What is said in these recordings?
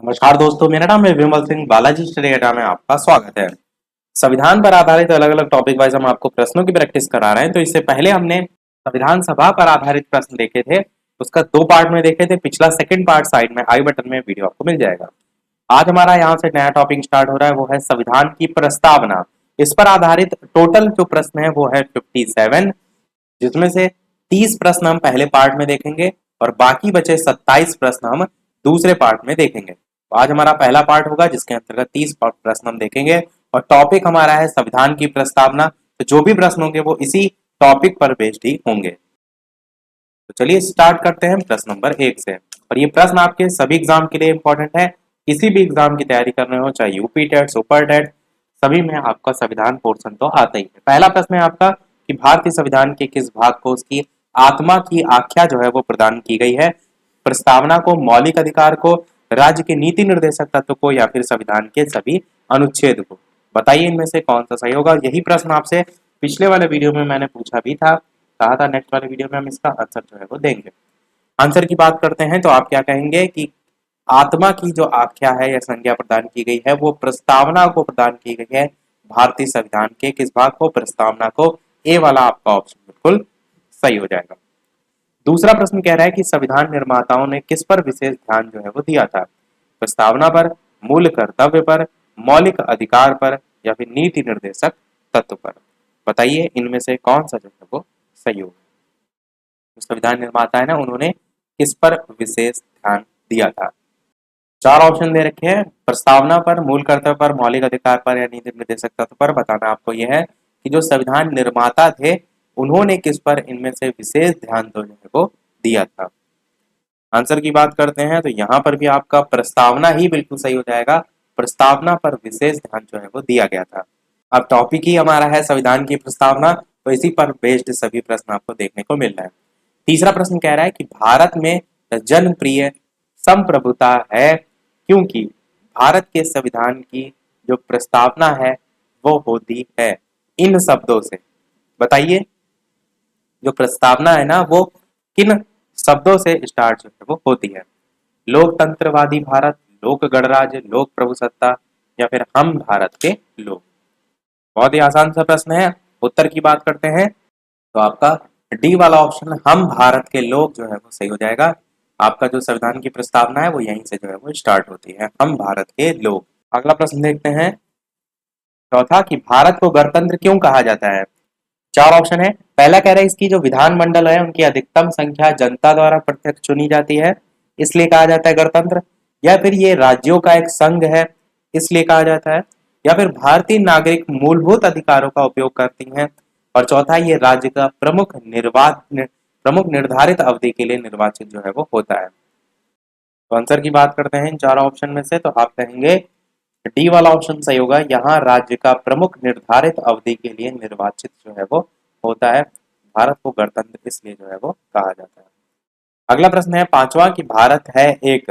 नमस्कार दोस्तों, मेरा नाम है विमल सिंह। बालाजी स्टडी अड्डा में आपका स्वागत है। संविधान पर आधारित अलग अलग टॉपिक वाइज हम आपको प्रश्नों की प्रैक्टिस करा रहे हैं। तो इससे पहले हमने संविधान सभा पर आधारित प्रश्न देखे थे, उसका दो पार्ट में देखे थे। पिछला सेकंड पार्ट साइड में आई बटन में वीडियो आपको मिल जाएगा। आज हमारा यहाँ से नया टॉपिक स्टार्ट हो रहा है, वो है संविधान की प्रस्तावना। इस पर आधारित टोटल जो प्रश्न है वो है 57, जिसमें से 30 प्रश्न हम पहले पार्ट में देखेंगे और बाकी बचे 27 प्रश्न हम दूसरे पार्ट में देखेंगे। तो आज हमारा पहला पार्ट होगा जिसके अंतर्गत 30 प्रश्न हम देखेंगे और टॉपिक हमारा है संविधान की प्रस्तावना। तो जो भी प्रश्न होंगे वो इसी टॉपिक पर बेस्ड ही होंगे। तो चलिए स्टार्ट करते हैं प्रश्न नंबर 1 से। और ये प्रश्न आपके सभी एग्जाम के लिए इंपॉर्टेंट है। किसी भी एग्जाम की तैयारी कर रहे हो, चाहे यूपी टेट, सुपर टेट, सभी में आपका संविधान पोर्शन तो आता ही है। पहला प्रश्न है आपका कि भारतीय संविधान के किस भाग को उसकी आत्मा की आख्या जो है वो प्रदान की गई है। प्रस्तावना को, मौलिक अधिकार को, राज्य के नीति निर्देशक तत्व को, या फिर संविधान के सभी अनुच्छेद को। बताइए इनमें से कौन सा सही होगा। यही प्रश्न आपसे पिछले वाले वीडियो में मैंने पूछा भी था, कहा था नेक्स्ट वाले वीडियो में हम इसका आंसर जो है वो देंगे। आंसर की बात करते हैं तो आप क्या कहेंगे कि आत्मा की जो आख्या है या संज्ञा प्रदान की गई है वो प्रस्तावना को प्रदान की गई है। भारतीय संविधान के किस भाग को? प्रस्तावना को। ए वाला आपका ऑप्शन बिल्कुल सही हो जाएगा। दूसरा प्रश्न कह रहा है कि संविधान निर्माताओं ने किस पर विशेष ध्यान जो है वो दिया था? प्रस्तावना पर, मूल कर्तव्य पर, मौलिक अधिकार पर, या फिर नीति निर्देशक तत्व पर। बताइए इनमें से कौन सा जो है वो सही होगा। जो संविधान निर्माता है ना, उन्होंने किस पर विशेष ध्यान दिया था? चार ऑप्शन दे रखे हैं, प्रस्तावना पर, मूल कर्तव्य पर, मौलिक अधिकार पर, या नीति निर्देशक तत्व पर। बताना आपको यह है कि जो संविधान निर्माता थे उन्होंने किस पर इनमें से विशेष ध्यान जो है वो दिया था। आंसर की बात करते हैं तो यहाँ पर भी आपका प्रस्तावना ही बिल्कुल सही हो जाएगा। प्रस्तावना पर विशेष ध्यान जो है वो दिया गया था। अब टॉपिक ही हमारा है संविधान की प्रस्तावना, तो इसी पर बेस्ड सभी प्रश्न आपको देखने को मिल रहा है। तीसरा प्रश्न कह रहा है कि भारत में जनप्रिय संप्रभुता है क्योंकि भारत के संविधान की जो प्रस्तावना है वो होती है इन शब्दों से। बताइए जो प्रस्तावना है ना वो किन शब्दों से स्टार्ट जो है वो होती है? लोकतंत्रवादी भारत, लोक गणराज्य, लोक प्रभुसत्ता, या फिर हम भारत के लोग। बहुत ही आसान सा प्रश्न है। उत्तर की बात करते हैं तो आपका डी वाला ऑप्शन हम भारत के लोग जो है वो सही हो जाएगा। आपका जो संविधान की प्रस्तावना है वो यहीं से जो है वो स्टार्ट होती है, हम भारत के लोग। अगला प्रश्न देखते हैं चौथा कि भारत को गणतंत्र क्यों कहा जाता है? चार ऑप्शन है। पहला कह रहा है इसकी जो विधानमंडल है उनकी अधिकतम संख्या जनता द्वारा प्रत्यक्ष चुनी जाती है, इसलिए कहा जाता है गणतंत्र। या फिर ये राज्यों का एक संघ है, इसलिए कहा जाता है। या फिर भारतीय नागरिक मूलभूत अधिकारों का उपयोग करती हैं। और चौथा, ये राज्य का प्रमुख निर्धारित अवधि के लिए निर्वाचित जो है वो होता है। तो आंसर की बात करते हैं इन चारों ऑप्शन में से, तो आप कहेंगे डी वाला ऑप्शन सही होगा। यहाँ राज्य का प्रमुख निर्धारित अवधि के लिए निर्वाचित जो है वो होता है। भारत को गणतंत्र इसलिए जो है वो कहा जाता है। अगला प्रश्न है पांचवा कि भारत है एक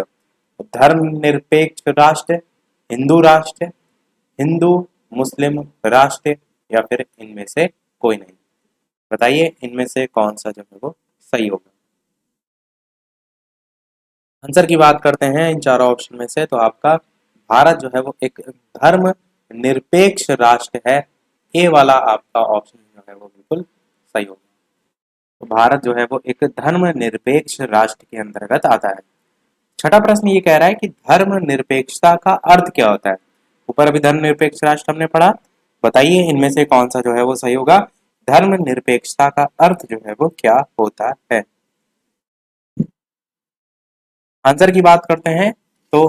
धर्मनिरपेक्ष राष्ट्र, हिंदू राष्ट्र, हिंदू मुस्लिम राष्ट्र, या फिर इनमें से कोई नहीं। बताइए इनमें से कौन सा जो है वो सही होगा। आंसर की बात करते हैं इन चारों ऑप्शन में से, तो आपका भारत जो है वो एक धर्म निरपेक्ष राष्ट्र है। ए वाला आपका ऑप्शन जो है वो बिल्कुल सही होगा। तो भारत जो है वो एक धर्म निरपेक्ष राष्ट्र के अंतर्गत आता है। छठा प्रश्न ये कह रहा है कि धर्म निरपेक्षता का अर्थ क्या होता है? ऊपर अभी धर्म निरपेक्ष राष्ट्र हमने पढ़ा। बताइए इनमें से कौन सा जो है वो सही होगा। धर्म निरपेक्षता का अर्थ जो है वो क्या होता है? आंसर की बात करते हैं तो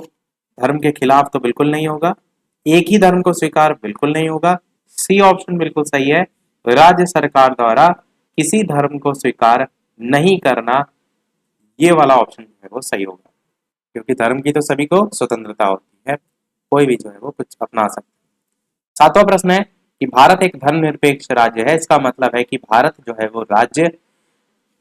धर्म के खिलाफ तो बिल्कुल नहीं होगा, एक ही धर्म को स्वीकार बिल्कुल नहीं होगा। सी ऑप्शन बिल्कुल सही है, राज्य सरकार द्वारा किसी धर्म को स्वीकार नहीं करना, ये वाला ऑप्शन जो है वो सही होगा। क्योंकि धर्म की तो सभी को स्वतंत्रता होती है, कोई भी जो है वो कुछ अपना सकता है। सातवां प्रश्न है कि भारत एक धर्मनिरपेक्ष राज्य है, इसका मतलब है कि भारत जो है वो राज्य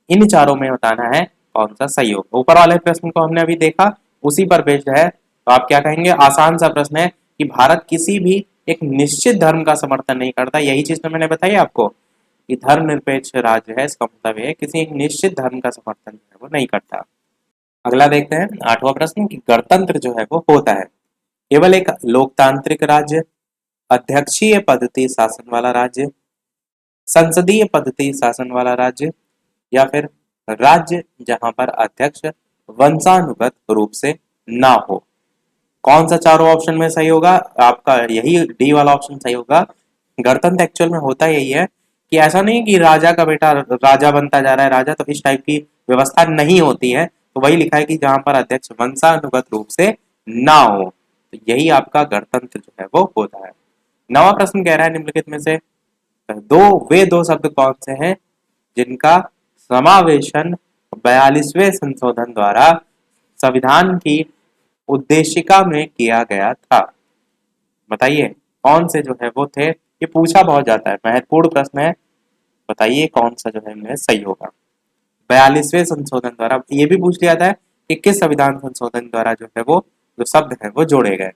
इन चारों में बताना है कौन सा सही होगा। ऊपर वाले प्रश्न को हमने अभी देखा, उसी पर बेस्ड है। तो आप क्या कहेंगे? आसान सा प्रश्न है कि भारत किसी भी एक निश्चित धर्म का समर्थन नहीं करता। यही चीज तो मैंने बताई आपको कि धर्मनिरपेक्ष राज्य है, इसका मतलब है किसी एक निश्चित धर्म का समर्थन जो है वो नहीं करता। अगला देखते हैं 8वां प्रश्न कि गणतंत्र जो है वो होता है केवल एक लोकतांत्रिक राज्य, अध्यक्षीय पद्धति शासन वाला राज्य, संसदीय पद्धति शासन वाला राज्य, या फिर राज्य जहां पर अध्यक्ष वंशानुगत रूप से ना हो। कौन सा चारों ऑप्शन में सही होगा? आपका यही डी वाला ऑप्शन सही होगा। गणतंत्र एक्चुअल में होता यही है कि ऐसा नहीं कि राजा का बेटा राजा बनता जा रहा है राजा, तो इस टाइप की व्यवस्था नहीं होती है। तो वही लिखा है कि जहां पर अध्यक्ष वंशानुगत रूप से ना हो, तो यही आपका गणतंत्र जो है वो होता है। 9वां प्रश्न कह रहा है निम्नलिखित में से वे दो शब्द कौन से हैं जिनका समावेशन 42वें संशोधन द्वारा संविधान की उद्देशिका में किया गया था? बताइए कौन से जो है वो थे। ये पूछा बहुत जाता है, महत्वपूर्ण प्रश्न है। बताइए कौन सा जो है इनमें सही होगा। 42वें संशोधन द्वारा ये भी पूछ लिया था कि किस संविधान संशोधन द्वारा जो है वो जो शब्द है वो जोड़े गए।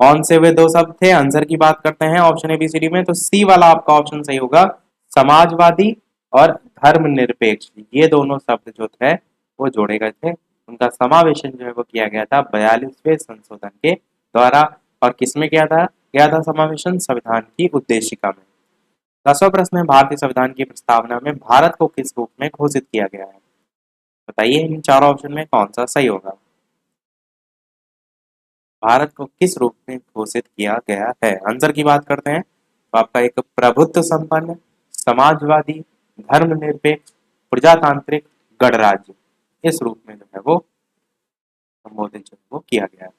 कौन से वे दो शब्द थे? आंसर की बात करते हैं ऑप्शन एबीसीडी में, तो सी वाला आपका ऑप्शन सही होगा। समाजवादी और धर्मनिरपेक्ष, ये दोनों शब्द जो थे वो जोड़े गए थे। उनका समावेशन जो है वो किया गया था 42वें संशोधन के द्वारा। और किसमें किया था समावेशन? संविधान की उद्देशिका में। 10वां प्रश्न है भारतीय संविधान की प्रस्तावना में भारत को किस रूप में घोषित किया गया है? बताइए इन चारों ऑप्शन में कौन सा सही होगा। भारत को किस रूप में घोषित किया गया है? आंसर की बात करते हैं तो आपका एक प्रभुत्व संपन्न, समाजवादी, धर्मनिरपेक्ष, प्रजातांत्रिक, गणराज्य, इस रूप में जो है वो संबोधित जो है वो किया गया है।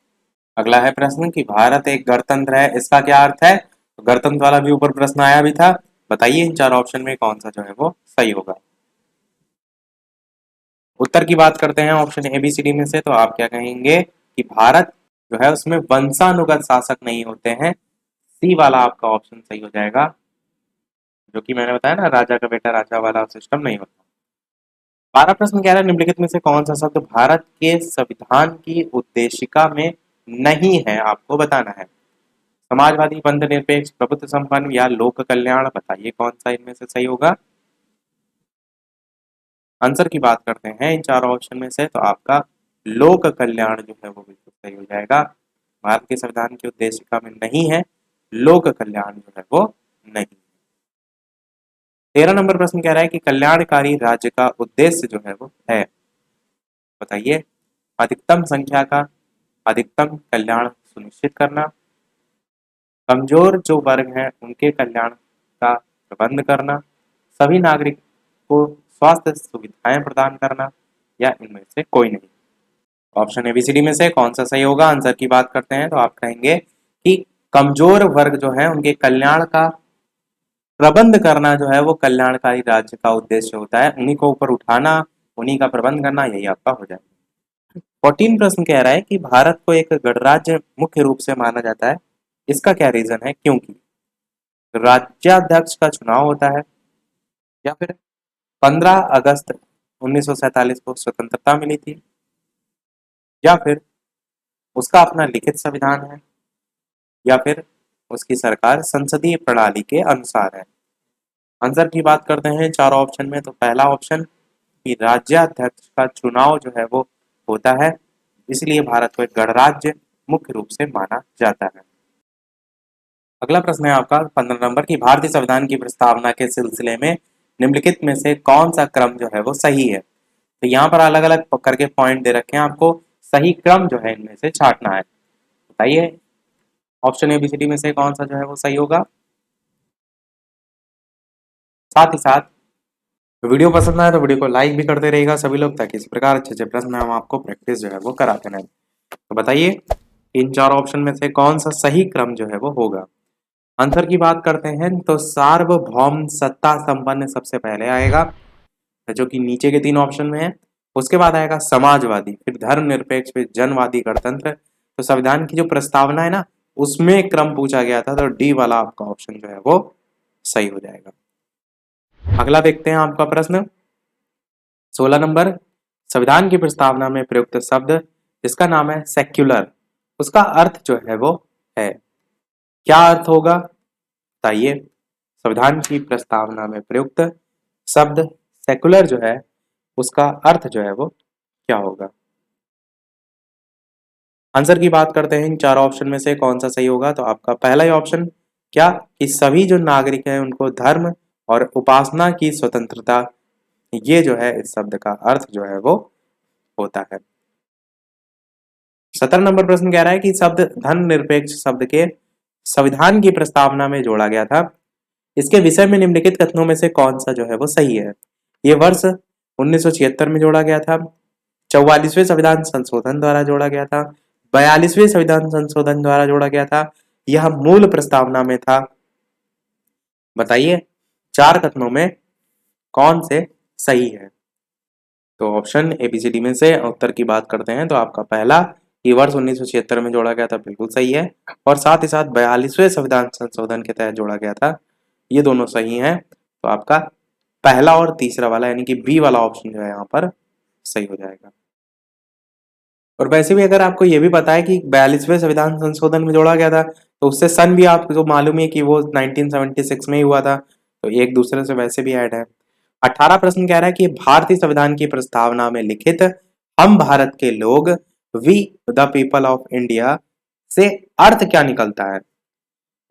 अगला है प्रश्न कि भारत एक गणतंत्र है, इसका क्या अर्थ है? तो गणतंत्र वाला भी ऊपर प्रश्न आया भी था। बताइए इन चार ऑप्शन में कौन सा जो है वो सही होगा। उत्तर की बात करते हैं ऑप्शन एबीसीडी में से, तो आप क्या कहेंगे कि भारत जो है उसमें वंशानुगत शासक नहीं होते हैं। सी वाला आपका ऑप्शन सही हो जाएगा, जो कि मैंने बताया ना, राजा का बेटा राजा वाला सिस्टम नहीं होता। 12 प्रश्न कह रहा है निम्नलिखित में से कौन सा शब्द भारत के संविधान की उद्देशिका में नहीं है, आपको बताना है। समाजवादी, बंध निरपेक्ष, प्रभुत्व संपन्न या लोक कल्याण, बताइए कौन सा इनमें से सही होगा। आंसर की बात करते हैं इन चारों ऑप्शन में से, तो आपका लोक कल्याण जो है वो बिल्कुल सही हो जाएगा। भारत के संविधान की उद्देशिका में नहीं है, लोक कल्याण जो है वो नहीं। 13 नंबर प्रश्न कह रहा है कि कल्याणकारी राज्य का उद्देश्य जो है वो है। बताइए अधिकतम संख्या का अधिकतम कल्याण सुनिश्चित करना, कमजोर जो वर्ग हैं उनके कल्याण का प्रबंध करना, सभी नागरिक को स्वास्थ्य सुविधाएं प्रदान करना, या इनमें से कोई नहीं। ऑप्शन एबीसीडी में से कौन सा सही होगा। आंसर की बात करते हैं तो आप कहेंगे कि कमजोर वर्ग जो है उनके कल्याण का प्रबंध करना जो है वो कल्याणकारी राज्य का उद्देश्य होता है। उन्हीं को ऊपर उठाना, उन्हीं का प्रबंध करना, यही आपका हो जाए। 14 प्रश्न कह रहा है कि भारत को एक गणराज्य मुख्य रूप से माना जाता है, इसका क्या रीजन है? क्योंकि राज्याध्यक्ष का चुनाव होता है, या फिर 15 अगस्त 1947 को स्वतंत्रता मिली थी, या फिर उसका अपना लिखित संविधान है, या फिर उसकी सरकार संसदीय प्रणाली के अनुसार है। आंसर की बात करते हैं चारों ऑप्शन में, तो पहला ऑप्शन कि राज्याध्यक्ष का चुनाव जो है वो होता है, इसलिए भारत को एक गणराज्य मुख्य रूप से माना जाता है। अगला प्रश्न है आपका 15 नंबर की भारतीय संविधान की प्रस्तावना के सिलसिले में निम्नलिखित में से कौन सा क्रम जो है वो सही है? तो यहाँ पर अलग अलग करके पॉइंट दे रखे हैं, आपको सही क्रम जो है इनमें से छांटना है। बताइए ऑप्शन एबीसीडी में से कौन सा जो है वो सही होगा। साथ ही साथ वीडियो पसंद आए तो वीडियो को लाइक भी करते रहेगा सभी लोग, ताकि इस प्रकार अच्छे अच्छे प्रश्न हम आपको प्रैक्टिस जो है वो कराते रहें। तो बताइए इन चार ऑप्शन में से कौन सा सही क्रम जो है वो होगा। आंसर की बात करते हैं तो सार्वभौम सत्ता संपन्न सबसे पहले आएगा, जो कि नीचे के तीन ऑप्शन में है। उसके बाद आएगा समाजवादी, फिर धर्मनिरपेक्ष, फिर जनवादी गणतंत्र। तो संविधान की जो प्रस्तावना है ना, उसमें क्रम पूछा गया था, तो डी वाला आपका ऑप्शन जो है वो सही हो जाएगा। अगला देखते हैं आपका प्रश्न 16 नंबर, संविधान की प्रस्तावना में प्रयुक्त शब्द जिसका नाम है सेक्युलर, उसका अर्थ जो है वो है, क्या अर्थ होगा? बताइए संविधान की प्रस्तावना में प्रयुक्त शब्द सेकुलर जो है उसका अर्थ जो है वो क्या होगा। आंसर की बात करते हैं इन चारों ऑप्शन में से कौन सा सही होगा, तो आपका पहला ही ऑप्शन क्या कि सभी जो नागरिक हैं उनको धर्म और उपासना की स्वतंत्रता, ये जो है इस शब्द का अर्थ जो है वो होता है। 17 नंबर प्रश्न कह रहा है कि शब्द धर्मनिरपेक्ष शब्द के संविधान की प्रस्तावना में जोड़ा गया था, इसके विषय में निम्नलिखित कथनों में से कौन सा जो है वो सही है। ये वर्ष 1976 में जोड़ा गया था, 44वें संविधान संशोधन द्वारा जोड़ा गया था, 42वें संविधान संशोधन द्वारा जोड़ा गया था, यह मूल प्रस्तावना में था। बताइए चार कथनों में कौन से सही है। तो ऑप्शन एबीसीडी में से उत्तर की बात करते हैं तो आपका पहला कि वर्ष 1976 में जोड़ा गया था बिल्कुल सही है, और साथ ही साथ 42वें संविधान संशोधन के तहत जोड़ा गया था, ये दोनों सही हैं। तो आपका पहला और तीसरा वाला यानी कि बी वाला ऑप्शन जो है यहाँ पर सही हो जाएगा। और वैसे भी अगर आपको ये भी पता है कि 42वें संविधान संशोधन में जोड़ा गया था तो उससे सन भी आपको मालूम है कि वो 1976 में ही हुआ था, तो एक दूसरे से वैसे भी ऐड है। 18 प्रश्न कह रहा है कि भारतीय संविधान की प्रस्तावना में लिखित हम भारत के लोग, we the people of India से अर्थ क्या निकलता है।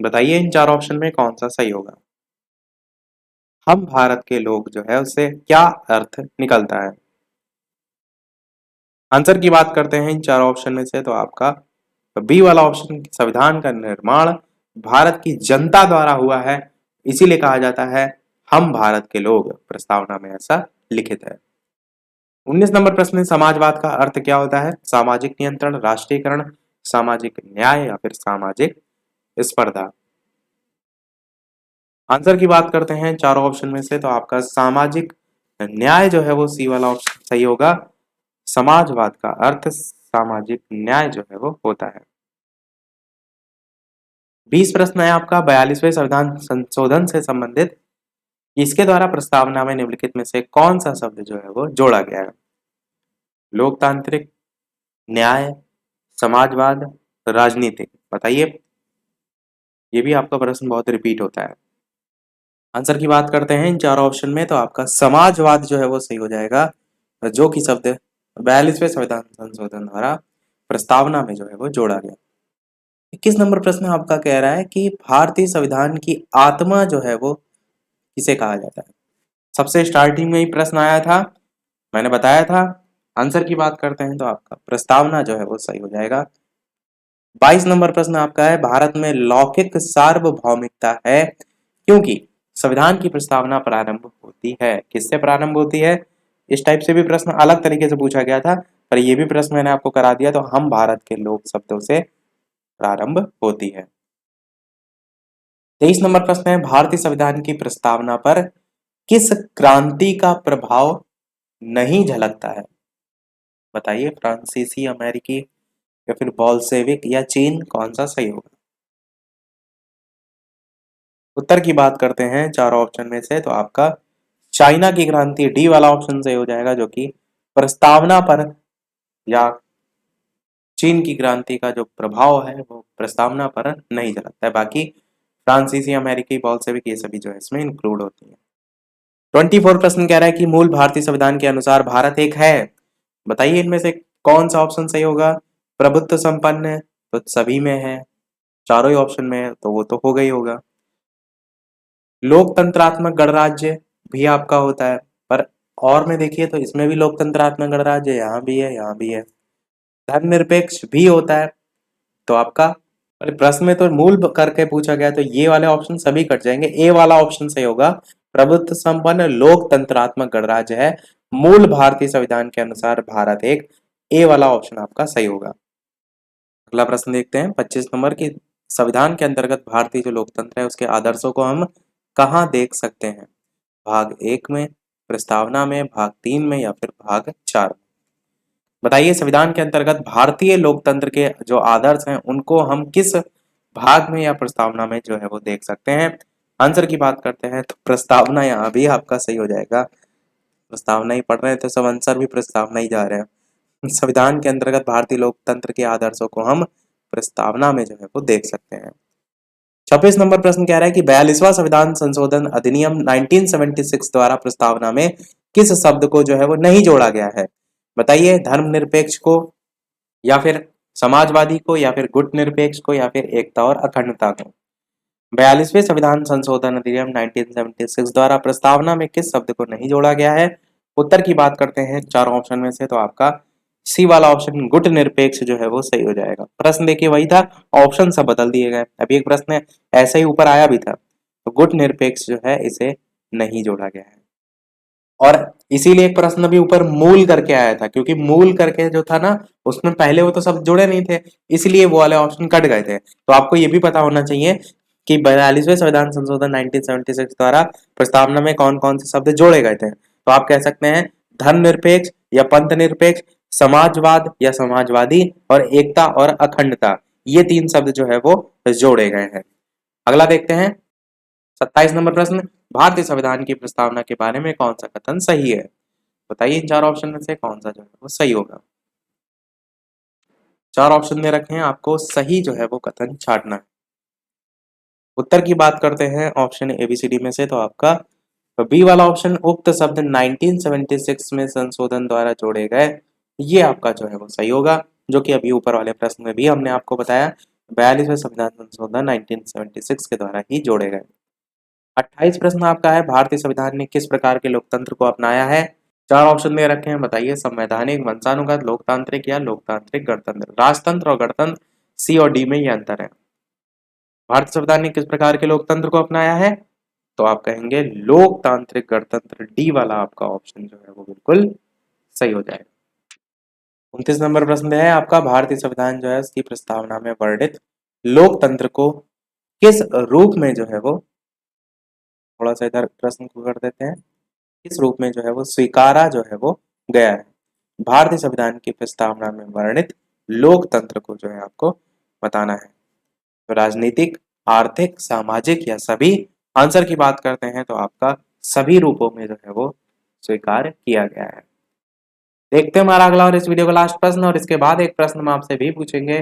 बताइए इन चार ऑप्शन में कौन सा सही होगा। हम भारत के लोग जो है उससे क्या अर्थ निकलता है। आंसर की बात करते हैं इन चार ऑप्शन में से तो आपका बी वाला ऑप्शन, संविधान का निर्माण भारत की जनता द्वारा हुआ है, इसीलिए कहा जाता है हम भारत के लोग, प्रस्तावना में ऐसा लिखित है। 19 नंबर प्रश्न में समाजवाद का अर्थ क्या होता है। सामाजिक नियंत्रण, राष्ट्रीयकरण, सामाजिक न्याय या फिर सामाजिक स्पर्धा। आंसर की बात करते हैं चारों ऑप्शन में से तो आपका सामाजिक न्याय जो है वो सी वाला ऑप्शन सही होगा। समाजवाद का अर्थ सामाजिक न्याय जो है वो होता है। 20 प्रश्न है आपका 42वें संविधान संशोधन से संबंधित, इसके द्वारा प्रस्तावना में निम्नलिखित में से कौन सा शब्द जो है वो जोड़ा गया है। लोकतांत्रिक, न्याय, समाजवाद, राजनीतिक। बताइए, ये भी आपका प्रश्न बहुत रिपीट होता है। आंसर की बात करते हैं इन चारों ऑप्शन में तो आपका समाजवाद जो है वो सही हो जाएगा, जो कि शब्द 42वें संविधान संशोधन द्वारा प्रस्तावना में जो है वो जोड़ा गया। 21 नंबर प्रश्न आपका कह रहा है कि भारतीय संविधान की आत्मा जो है वो किसे कहा जाता है। सबसे स्टार्टिंग में ही प्रश्न आया था, मैंने बताया था। आंसर की बात करते हैं तो आपका प्रस्तावना जो है वो सही हो जाएगा। 22 नंबर प्रश्न आपका है भारत में लौकिक सार्वभौमिकता है क्योंकि संविधान की प्रस्तावना प्रारंभ होती है। किससे प्रारंभ होती है। इस टाइप से भी प्रश्न अलग तरीके से पूछा गया था, पर यह भी प्रश्न मैंने आपको करा दिया, तो हम भारत के लोग शब्दों से प्रारंभ होती है। 23 नंबर प्रश्न है भारतीय संविधान की प्रस्तावना पर किस क्रांति का प्रभाव नहीं झलकता है। बताइए, फ्रांसीसी अमेरिकी या फिर बोल्शेविक या चीन, कौन सा सही होगा। उत्तर की बात करते हैं चारों ऑप्शन में से तो आपका चाइना की क्रांति, डी वाला ऑप्शन सही हो जाएगा, जो कि प्रस्तावना पर या चीन की क्रांति का जो प्रभाव है वो प्रस्तावना पर नहीं झलकता है। बाकी फ्रांसीसी अमेरिकी बोल्शेविक ये सभी जो है इसमें इंक्लूड होती है। 24 प्रश्न कह रहा है कि मूल भारतीय संविधान के अनुसार भारत एक है। बताइए इनमें से कौन सा ऑप्शन सही होगा। प्रभुत्व संपन्न तो सभी में है, चारों ही ऑप्शन में है तो वो तो होगा ही होगा। लोकतंत्रात्मक गणराज्य भी आपका होता है, पर और में देखिए तो इसमें भी लोकतंत्रात्मक गणराज्य यहाँ भी है, यहाँ भी है। धर्मनिरपेक्ष भी होता है, तो आपका प्रश्न में तो मूल करके पूछा गया तो ये वाले ऑप्शन सभी कट जाएंगे, ए वाला ऑप्शन सही होगा। प्रभुत्व संपन्न लोकतंत्रात्मक गणराज्य है, मूल भारतीय संविधान के अनुसार भारत एक, ए वाला ऑप्शन आपका सही होगा। अगला प्रश्न देखते हैं 25 नंबर की, संविधान के अंतर्गत भारतीय जो लोकतंत्र है उसके आदर्शों को हम कहाँ देख सकते हैं। भाग 1 में, प्रस्तावना में, भाग 3 में या फिर भाग 4 में। बताइए संविधान के अंतर्गत भारतीय लोकतंत्र के जो आदर्श हैं उनको हम किस भाग में या प्रस्तावना में जो है वो देख सकते हैं। आंसर की बात करते हैं तो प्रस्तावना यहाँ भी आपका सही हो जाएगा। प्रस्तावना ही पढ़ रहे हैं तो सब आंसर भी प्रस्तावना ही जा रहे हैं। संविधान के अंतर्गत भारतीय लोकतंत्र के आदर्शों को हम प्रस्तावना में जो है वो देख सकते हैं। 26 नंबर प्रश्न कह रहा है कि 42वां संविधान संशोधन अधिनियम 1976 द्वारा प्रस्तावना में किस शब्द को जो है वो नहीं जोड़ा गया है। बताइए, धर्मनिरपेक्ष को या फिर समाजवादी को या फिर गुटनिरपेक्ष को या फिर एकता और अखंडता को। 42वें संविधान संशोधन अधिनियम 1976 द्वारा प्रस्तावना में किस शब्द को नहीं जोड़ा गया है? उत्तर की बात करते हैं चारों ऑप्शन में से, तो आपका सी वाला ऑप्शन गुटनिरपेक्ष जो है वो सही हो जाएगा। प्रश्न देखिए वही था, ऑप्शन सब बदल दिए गए। अभी एक प्रश्न ऐसे ही ऊपर आया भी था, तो गुटनिरपेक्ष जो है इसे नहीं जोड़ा गया है। और इसीलिए एक प्रश्न भी ऊपर मूल करके आया था, क्योंकि मूल करके जो था ना उसमें पहले वो तो सब जुड़े नहीं थे, इसलिए वो वाले ऑप्शन कट गए थे। तो आपको ये भी पता होना चाहिए कि 42वें संविधान संशोधन 1976 द्वारा प्रस्तावना में कौन कौन से शब्द जोड़े गए थे। तो आप कह सकते हैं धर्मनिरपेक्ष या पंथ निरपेक्ष, समाजवाद या समाजवादी, और एकता और अखंडता, ये 3 शब्द जो है वो जोड़े गए हैं। अगला देखते हैं 27 नंबर प्रश्न, भारतीय संविधान की प्रस्तावना के बारे में कौन सा कथन सही है? बताइए इन 4 ऑप्शन में से कौन सा जो है वो सही होगा। 4 ऑप्शन दे रखे हैं, आपको सही जो है वो कथन छांटना है। उत्तर की बात करते हैं ऑप्शन ABCD में से, तो आपका बी वाला ऑप्शन उक्त शब्द 1976 में संशोधन द्वारा जोड़े गए, ये आपका जो है वो सही होगा, जो कि अभी ऊपर वाले प्रश्न में भी हमने आपको बताया 42वें संविधान संशोधन 1976 के द्वारा ही जोड़े गए। 28 प्रश्न आपका है, भारतीय संविधान ने किस प्रकार के लोकतंत्र को अपनाया है? 4 ऑप्शन दे रखे हैं, बताइए संवैधानिक, वंशानुगत, लोकतांत्रिक या लोकतांत्रिक गणतंत्र। राजतंत्र और गणतंत्र, सी और डी में ये अंतर है। भारतीय संविधान ने किस प्रकार के लोकतंत्र को अपनाया है? तो आप कहेंगे लोकतांत्रिक गणतंत्र, डी वाला आपका ऑप्शन जो है वो बिल्कुल सही हो जाएगा। 29 नंबर प्रश्न है आपका, भारतीय संविधान जो है उसकी प्रस्तावना में वर्णित लोकतंत्र को किस रूप में जो है वो, थोड़ा सा इधर प्रश्न को कर देते हैं, किस रूप में जो है वो स्वीकारा जो है वो गया है? भारतीय संविधान की प्रस्तावना में वर्णित लोकतंत्र को जो है आपको बताना है। तो राजनीतिक, आर्थिक, सामाजिक या सभी? आंसर की बात करते हैं तो आपका सभी रूपों में जो है वो स्वीकार किया गया है। देखते हैं हमारा अगला और इस वीडियो का लास्ट प्रश्न, और इसके बाद एक प्रश्न हम आपसे भी पूछेंगे।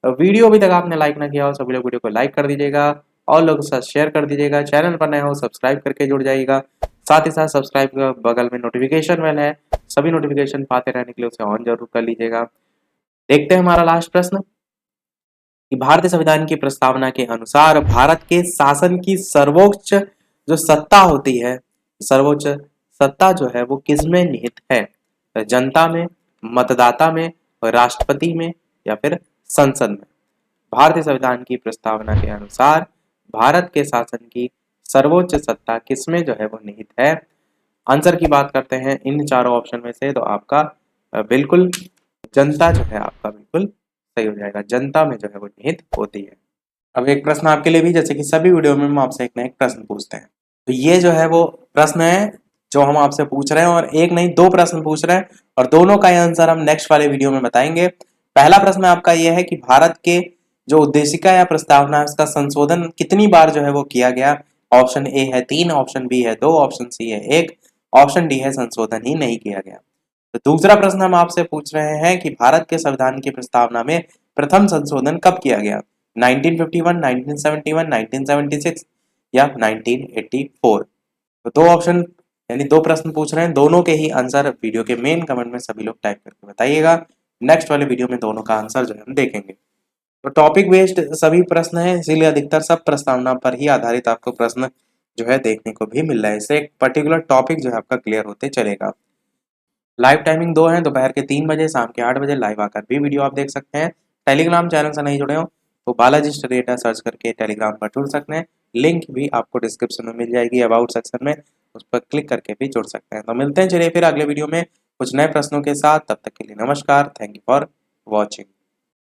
वीडियो अभी तक आपने लाइक ना किया हो, सभी लोग वीडियो को लाइक कर दीजिएगा और लोगों के साथ शेयर कर दीजिएगा। चैनल पर नए हो सब्सक्राइब करके जुड़ जाइएगा। साथ ही साथ सब्सक्राइब के बगल में नोटिफिकेशन बेल है, सभी नोटिफिकेशन पाते रहने के लिए उसे ऑन जरूर कर लीजिएगा। देखते हैं हमारा लास्ट प्रश्न कि भारतीय संविधान की प्रस्तावना के अनुसार भारत के शासन की सर्वोच्च जो सत्ता होती है, सर्वोच्च सत्ता जो है वो किसमें निहित है? जनता में, मतदाता में, राष्ट्रपति में या फिर संसद में? भारतीय संविधान की प्रस्तावना के अनुसार भारत के शासन की सर्वोच्च सत्ता किसमें जो है वो निहित है? आंसर की बात करते हैं इन चारों ऑप्शन में से, तो आपका बिल्कुल जनता जो है आपका बिल्कुल सही हो जाएगा, जनता में जो है वो निहित होती है। अब एक प्रश्न आपके लिए भी, जैसे कि सभी वीडियो में हम आपसे एक ना एक प्रश्न पूछते हैं, तो ये जो है वो प्रश्न है जो हम आपसे पूछ रहे हैं, और एक नहीं 2 प्रश्न पूछ रहे हैं, और दोनों का आंसर हम नेक्स्ट वाले वीडियो में बताएंगे। पहला प्रश्न आपका ये है कि भारत के जो उद्देशिका या प्रस्तावना है उसका संशोधन कितनी बार जो है वो किया गया? ऑप्शन ए है 3, ऑप्शन बी है 2, ऑप्शन सी है 1, ऑप्शन डी है संशोधन ही नहीं किया गया। तो दूसरा प्रश्न हम आपसे पूछ रहे हैं कि भारत के संविधान की प्रस्तावना में प्रथम संशोधन कब किया गया? 1951, 1971, 1976 या 1984? तो 2 ऑप्शन यानी 2 प्रश्न पूछ रहे हैं, दोनों के ही आंसर वीडियो के मेन कमेंट में सभी लोग टाइप करके बताइएगा। नेक्स्ट वाले वीडियो में दोनों का आंसर जो है हम देखेंगे। तो टॉपिक बेस्ड सभी प्रश्न हैं, इसीलिए अधिकतर सब प्रस्तावना पर ही आधारित आपको प्रश्न जो है देखने को भी मिल रहा है। इससे एक पर्टिकुलर टॉपिक जो है आपका क्लियर होते चलेगा। लाइव टाइमिंग 2 है, दोपहर के 3 बजे, शाम के 8 बजे लाइव आकर भी वीडियो आप देख सकते हैं। टेलीग्राम चैनल से नहीं जुड़े हो तो बालाजी स्टडी डेटा सर्च करके टेलीग्राम पर जुड़ सकते हैं। लिंक भी आपको डिस्क्रिप्शन में मिल जाएगी अबाउट सेक्शन में, उस पर क्लिक करके भी जुड़ सकते हैं। तो मिलते हैं चलिए फिर अगले वीडियो में कुछ नए प्रश्नों के साथ, तब तक के लिए नमस्कार। Thank you for watching.